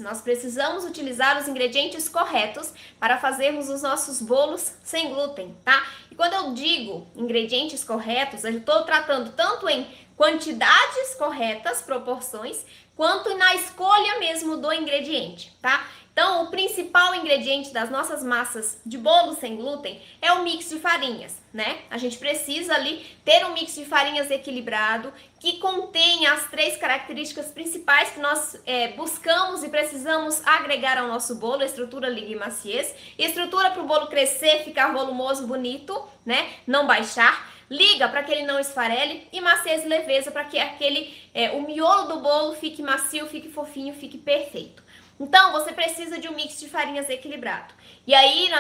Nós precisamos utilizar os ingredientes corretos para fazermos os nossos bolos sem glúten, tá? E quando eu digo ingredientes corretos, eu estou tratando tanto em quantidades corretas, proporções, quanto na escolha mesmo do ingrediente, tá? Então, o principal ingrediente das nossas massas de bolo sem glúten é o mix de farinhas, né? A gente precisa ali ter um mix de farinhas equilibrado, que contenha as 3 características principais que nós buscamos e precisamos agregar ao nosso bolo: estrutura, liga e maciez. Estrutura para o bolo crescer, ficar volumoso, bonito, né? Não baixar. Liga para que ele não esfarele, e maciez e leveza para que o miolo do bolo fique macio, fique fofinho, fique perfeito. Então, você precisa de um mix de farinhas equilibrado. E aí,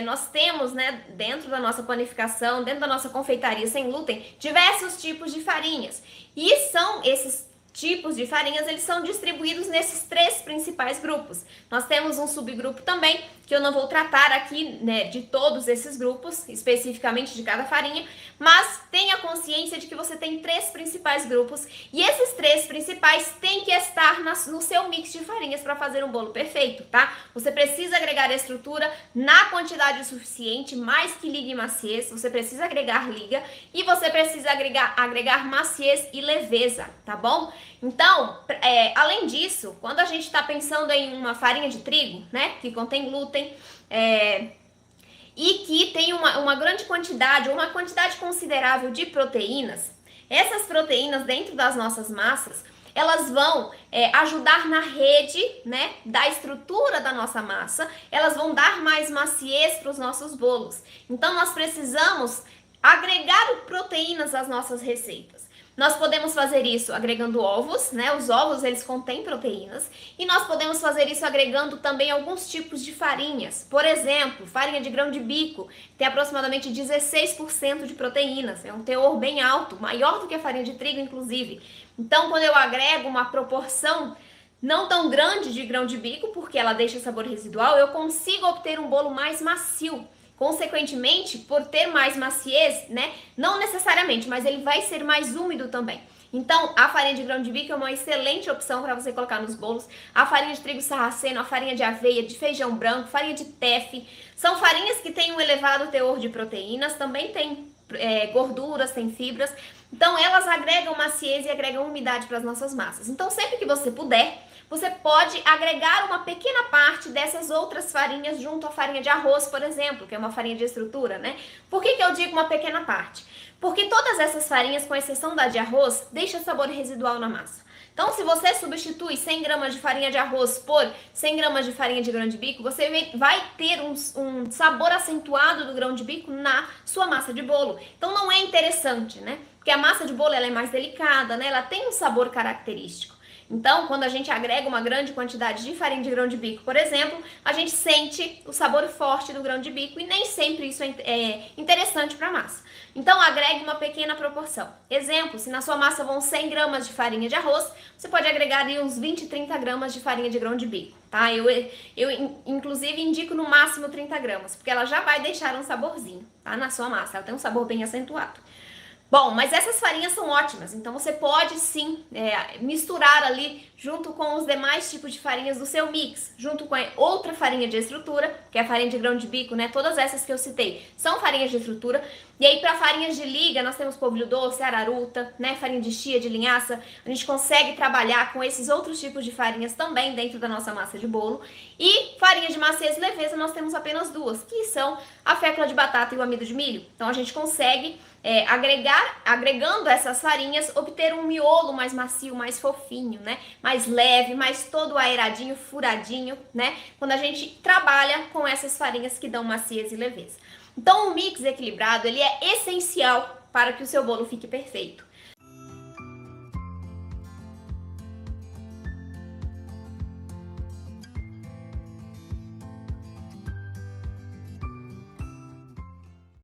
nós temos, né, dentro da nossa panificação, dentro da nossa confeitaria sem glúten, diversos tipos de farinhas. E esses tipos de farinhas, eles são distribuídos nesses 3 principais grupos. Nós temos um subgrupo também, que eu não vou tratar aqui, né, de todos esses grupos, especificamente de cada farinha, mas tenha consciência de que você tem 3 principais grupos, e esses 3 principais têm que estar no seu mix de farinhas para fazer um bolo perfeito, tá? Você precisa agregar estrutura na quantidade suficiente, mais que liga e maciez, você precisa agregar liga, e você precisa agregar maciez e leveza, tá bom? Então, além disso, quando a gente está pensando em uma farinha de trigo, né, que contém glúten, e que tem uma grande quantidade, uma quantidade considerável de proteínas, essas proteínas dentro das nossas massas, elas vão ajudar na rede, né, da estrutura da nossa massa, elas vão dar mais maciez para os nossos bolos. Então, nós precisamos agregar proteínas às nossas receitas. Nós podemos fazer isso agregando ovos, né? Os ovos, eles contêm proteínas. E nós podemos fazer isso agregando também alguns tipos de farinhas. Por exemplo, farinha de grão de bico tem aproximadamente 16% de proteínas. É um teor bem alto, maior do que a farinha de trigo, inclusive. Então, quando eu agrego uma proporção não tão grande de grão de bico, porque ela deixa sabor residual, eu consigo obter um bolo mais macio. Consequentemente, por ter mais maciez, né? Não necessariamente, mas ele vai ser mais úmido também. Então, a farinha de grão de bico é uma excelente opção para você colocar nos bolos. A farinha de trigo sarraceno, a farinha de aveia, de feijão branco, farinha de teff, são farinhas que têm um elevado teor de proteínas, também tem gorduras, tem fibras. Então, elas agregam maciez e agregam umidade para as nossas massas. Então, sempre que você puder, você pode agregar uma pequena parte dessas outras farinhas junto à farinha de arroz, por exemplo, que é uma farinha de estrutura, né? Por que eu digo uma pequena parte? Porque todas essas farinhas, com exceção da de arroz, deixam sabor residual na massa. Então, se você substitui 100 gramas de farinha de arroz por 100 gramas de farinha de grão de bico, você vai ter um sabor acentuado do grão de bico na sua massa de bolo. Então, não é interessante, né? Porque a massa de bolo ela é mais delicada, né? Ela tem um sabor característico. Então, quando a gente agrega uma grande quantidade de farinha de grão de bico, por exemplo, a gente sente o sabor forte do grão de bico e nem sempre isso é interessante para a massa. Então, agregue uma pequena proporção. Exemplo, se na sua massa vão 100 gramas de farinha de arroz, você pode agregar aí uns 20, 30 gramas de farinha de grão de bico, tá? Eu inclusive, indico no máximo 30 gramas, porque ela já vai deixar um saborzinho, tá? Na sua massa, ela tem um sabor bem acentuado. Bom, mas essas farinhas são ótimas, então você pode sim misturar ali junto com os demais tipos de farinhas do seu mix, junto com a outra farinha de estrutura, que é a farinha de grão de bico, né? Todas essas que eu citei são farinhas de estrutura. E aí, para farinhas de liga, nós temos polvilho doce, araruta, né? Farinha de chia, de linhaça. A gente consegue trabalhar com esses outros tipos de farinhas também dentro da nossa massa de bolo. E farinha de maciez e leveza, nós temos apenas 2, que são a fécula de batata e o amido de milho. Então, a gente consegue agregando essas farinhas, obter um miolo mais macio, mais fofinho, né? Mais leve, mais todo aeradinho, furadinho, né? Quando a gente trabalha com essas farinhas que dão maciez e leveza. Então, o mix equilibrado, ele é essencial para que o seu bolo fique perfeito.